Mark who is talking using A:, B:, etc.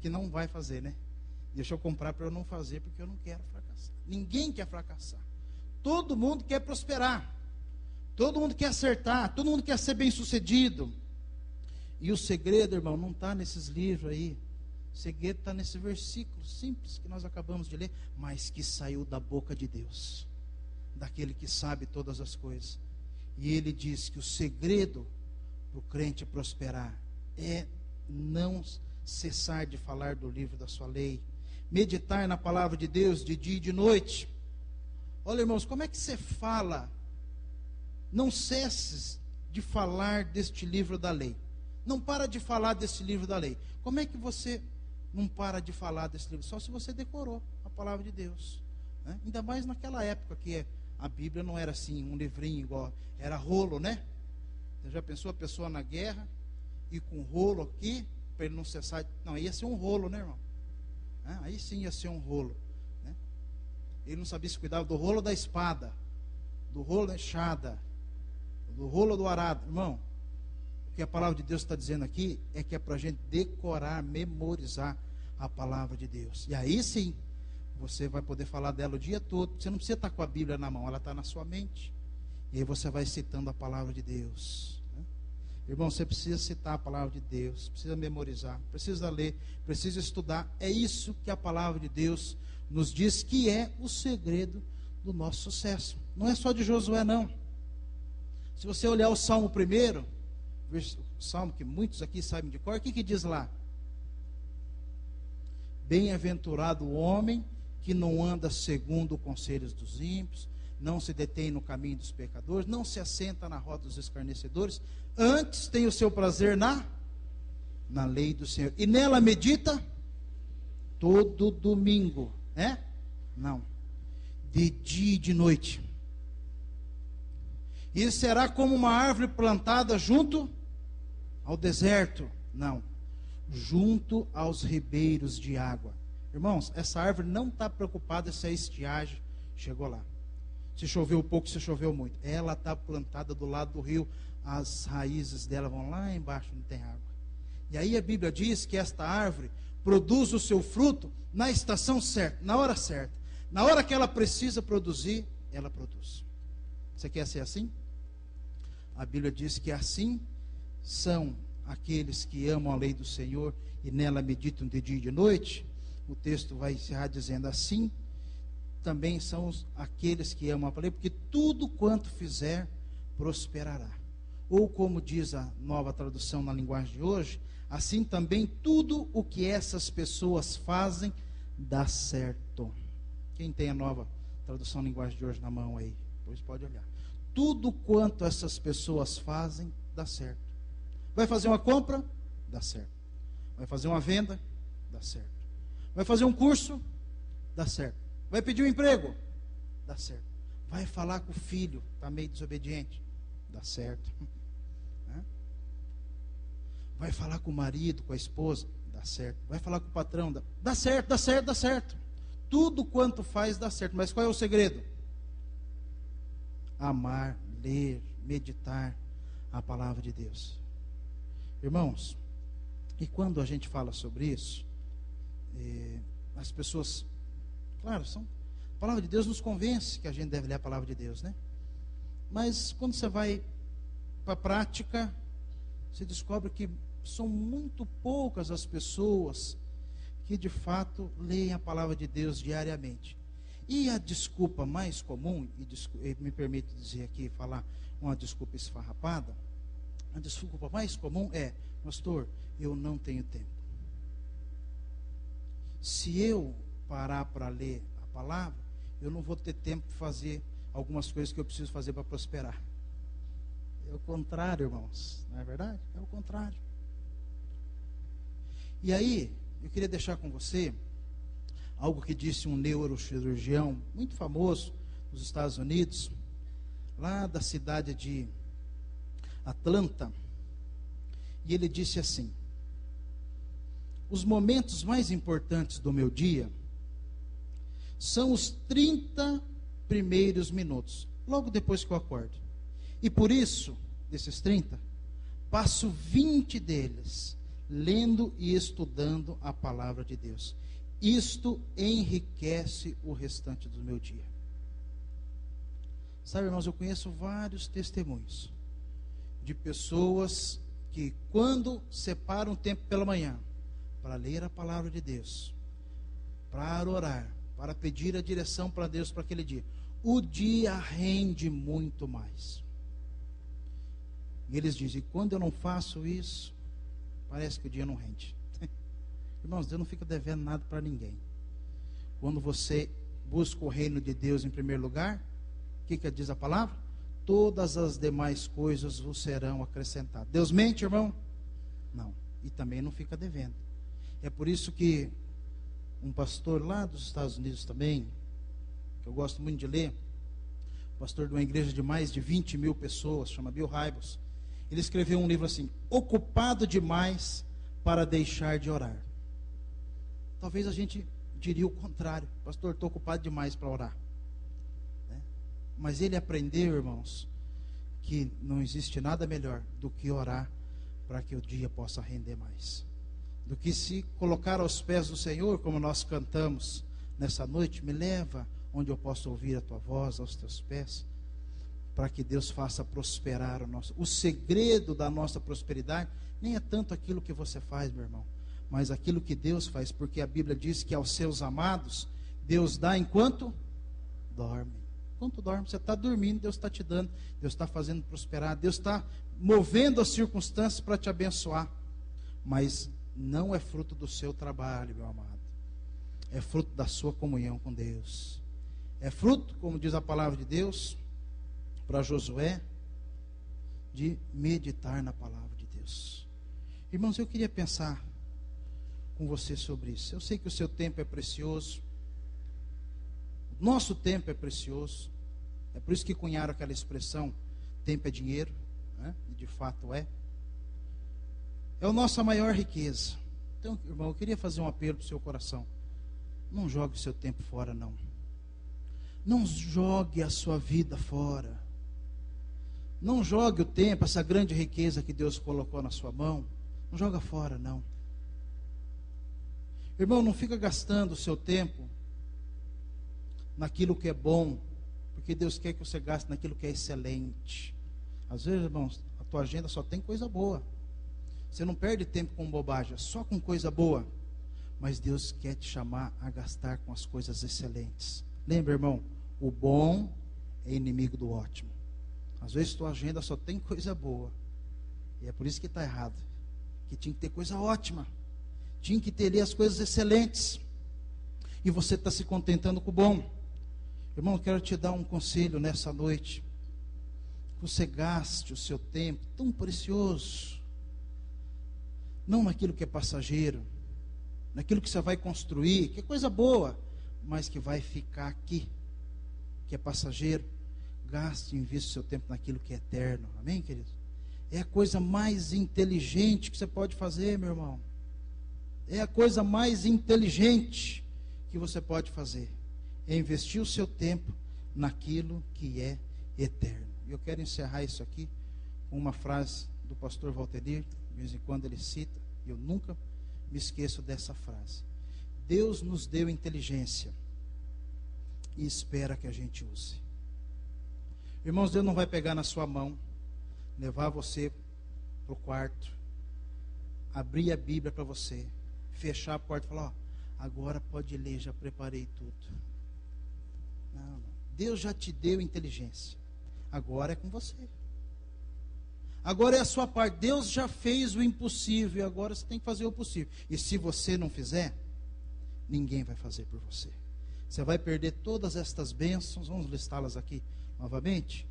A: que não vai fazer, né? Deixa eu comprar para eu não fazer, porque eu não quero fracassar. Ninguém quer fracassar. Todo mundo quer prosperar. Todo mundo quer acertar. Todo mundo quer ser bem sucedido. E o segredo, irmão, não está nesses livros aí. O segredo está nesse versículo simples que nós acabamos de ler, mas que saiu da boca de Deus, daquele que sabe todas as coisas. E ele diz que o segredo para o crente prosperar é não cessar de falar do livro da sua lei, meditar na palavra de Deus de dia e de noite. Olha, irmãos, como é que você fala? Não cesses de falar deste livro da lei. Não para de falar desse livro da lei. Como é que você não para de falar desse livro? Só se você decorou a palavra de Deus, né? Ainda mais naquela época que a Bíblia não era assim, um livrinho igual, era rolo, né? Você já pensou a pessoa na guerra e com rolo aqui, para ele não cessar? Não, ia ser um rolo, né, irmão? Aí sim ia ser um rolo, né? Ele não sabia se cuidava do rolo da espada, do rolo da enxada, do rolo do arado. Irmão, o que a palavra de Deus está dizendo aqui é que é para a gente decorar, memorizar a palavra de Deus. E aí sim, você vai poder falar dela o dia todo. Você não precisa estar com a Bíblia na mão, ela está na sua mente. E aí você vai citando a palavra de Deus, né? Irmão, você precisa citar a palavra de Deus, precisa memorizar, precisa ler, precisa estudar. É isso que a palavra de Deus nos diz que é o segredo do nosso sucesso. Não é só de Josué, não. Se você olhar o Salmo 1, o Salmo que muitos aqui sabem de cor, o que diz lá? Bem-aventurado o homem que não anda segundo os conselhos dos ímpios, não se detém no caminho dos pecadores, não se assenta na roda dos escarnecedores, antes tem o seu prazer na lei do Senhor, e nela medita todo domingo, né? Não, de dia e de noite. E será como uma árvore plantada junto ao deserto, não, junto aos ribeiros de água. Irmãos, essa árvore não está preocupada se a estiagem chegou lá, se choveu pouco, se choveu muito. Ela está plantada do lado do rio, as raízes dela vão lá embaixo, não tem água. E aí a Bíblia diz que esta árvore produz o seu fruto na estação certa, na hora certa. Na hora que ela precisa produzir, ela produz. Você quer ser assim? A Bíblia diz que assim são aqueles que amam a lei do Senhor e nela meditam de dia e de noite. O texto vai encerrar dizendo assim: também são aqueles que amam a lei, porque tudo quanto fizer prosperará. Ou como diz a nova tradução na linguagem de hoje, assim também tudo o que essas pessoas fazem dá certo. Quem tem a nova tradução na linguagem de hoje na mão aí? Pois pode olhar. Tudo quanto essas pessoas fazem dá certo. Vai fazer uma compra? Dá certo. Vai fazer uma venda? Dá certo. Vai fazer um curso? Dá certo. Vai pedir um emprego? Dá certo. Vai falar com o filho, está meio desobediente? Dá certo. Vai falar com o marido, com a esposa? Dá certo. Vai falar com o patrão? Dá certo, dá certo, dá certo. Tudo quanto faz dá certo. Mas qual é o segredo? Amar, ler, meditar a palavra de Deus. Irmãos, e quando a gente fala sobre isso, as pessoas, claro, a palavra de Deus nos convence que a gente deve ler a palavra de Deus, né? Mas quando você vai para a prática, você descobre que são muito poucas as pessoas que de fato leem a palavra de Deus diariamente. E a desculpa mais comum, e me permito dizer aqui, falar uma desculpa esfarrapada, a desculpa mais comum é: pastor, eu não tenho tempo. Se eu parar para ler a palavra, eu não vou ter tempo de fazer algumas coisas que eu preciso fazer para prosperar. É o contrário, irmãos, não é verdade? É o contrário. E aí, eu queria deixar com você algo que disse um neurocirurgião muito famoso nos Estados Unidos, lá da cidade de Atlanta. E ele disse assim: os momentos mais importantes do meu dia são os 30 primeiros minutos, logo depois que eu acordo. E por isso, desses 30, passo 20 deles lendo e estudando a palavra de Deus. Isto enriquece o restante do meu dia. Sabe, irmãos, eu conheço vários testemunhos de pessoas que, quando separam tempo pela manhã para ler a palavra de Deus, para orar, para pedir a direção para Deus para aquele dia, o dia rende muito mais. E eles dizem: quando eu não faço isso, parece que o dia não rende. Irmãos, Deus não fica devendo nada para ninguém. Quando você busca o reino de Deus em primeiro lugar, o que diz a palavra? Todas as demais coisas vos serão acrescentadas. Deus mente, irmão? Não. E também não fica devendo. É por isso que um pastor lá dos Estados Unidos também, que eu gosto muito de ler, pastor de uma igreja de mais de 20 mil pessoas, chama Bill Hybels, ele escreveu um livro assim: ocupado demais para deixar de orar. Talvez a gente diria o contrário: pastor, estou ocupado demais para orar. Mas ele aprendeu, irmãos, que não existe nada melhor do que orar para que o dia possa render mais. Do que se colocar aos pés do Senhor, como nós cantamos nessa noite: me leva onde eu possa ouvir a tua voz, aos teus pés, para que Deus faça prosperar o nosso. O segredo da nossa prosperidade nem é tanto aquilo que você faz, meu irmão, mas aquilo que Deus faz, porque a Bíblia diz que aos seus amados Deus dá enquanto dorme. Enquanto dorme, você está dormindo, Deus está te dando, Deus está fazendo prosperar, Deus está movendo as circunstâncias para te abençoar. Mas não é fruto do seu trabalho, meu amado. É fruto da sua comunhão com Deus. É fruto, como diz a palavra de Deus para Josué, de meditar na palavra de Deus. Irmãos, eu queria pensar com você sobre isso. Eu sei que o seu tempo é precioso. Nosso tempo é precioso. É por isso que cunharam aquela expressão: tempo é dinheiro, né? E de fato é. É a nossa maior riqueza. Então, irmão, eu queria fazer um apelo para o seu coração: não jogue o seu tempo fora, não. Não jogue a sua vida fora. Não jogue o tempo, essa grande riqueza que Deus colocou na sua mão. Não joga fora, não. Irmão, não fica gastando o seu tempo naquilo que é bom, porque Deus quer que você gaste naquilo que é excelente. Às vezes, irmãos, a tua agenda só tem coisa boa. Você não perde tempo com bobagem, só com coisa boa. Mas Deus quer te chamar a gastar com as coisas excelentes. Lembra, irmão, o bom é inimigo do ótimo. Às vezes tua agenda só tem coisa boa, e é por isso que está errado. Que tinha que ter coisa ótima, tinha que ter ali as coisas excelentes, e você está se contentando com o bom. Irmão, eu quero te dar um conselho nessa noite: que você gaste o seu tempo tão precioso, não naquilo que é passageiro, naquilo que você vai construir, que é coisa boa, mas que vai ficar aqui, que é passageiro. Gaste e invista o seu tempo naquilo que é eterno. Amém, querido? É a coisa mais inteligente que você pode fazer, meu irmão. É a coisa mais inteligente que você pode fazer. É investir o seu tempo naquilo que é eterno. E eu quero encerrar isso aqui com uma frase do pastor Valtenir. De vez em quando ele cita, e eu nunca me esqueço dessa frase: Deus nos deu inteligência e espera que a gente use. Irmãos, Deus não vai pegar na sua mão, levar você para o quarto, abrir a Bíblia para você, fechar a porta e falar: ó, agora pode ler, já preparei tudo. Não. Deus já te deu inteligência, agora é com você. Agora é a sua parte. Deus já fez o impossível, e agora você tem que fazer o possível. E se você não fizer, ninguém vai fazer por você. Você vai perder todas estas bênçãos. Vamos listá-las aqui novamente.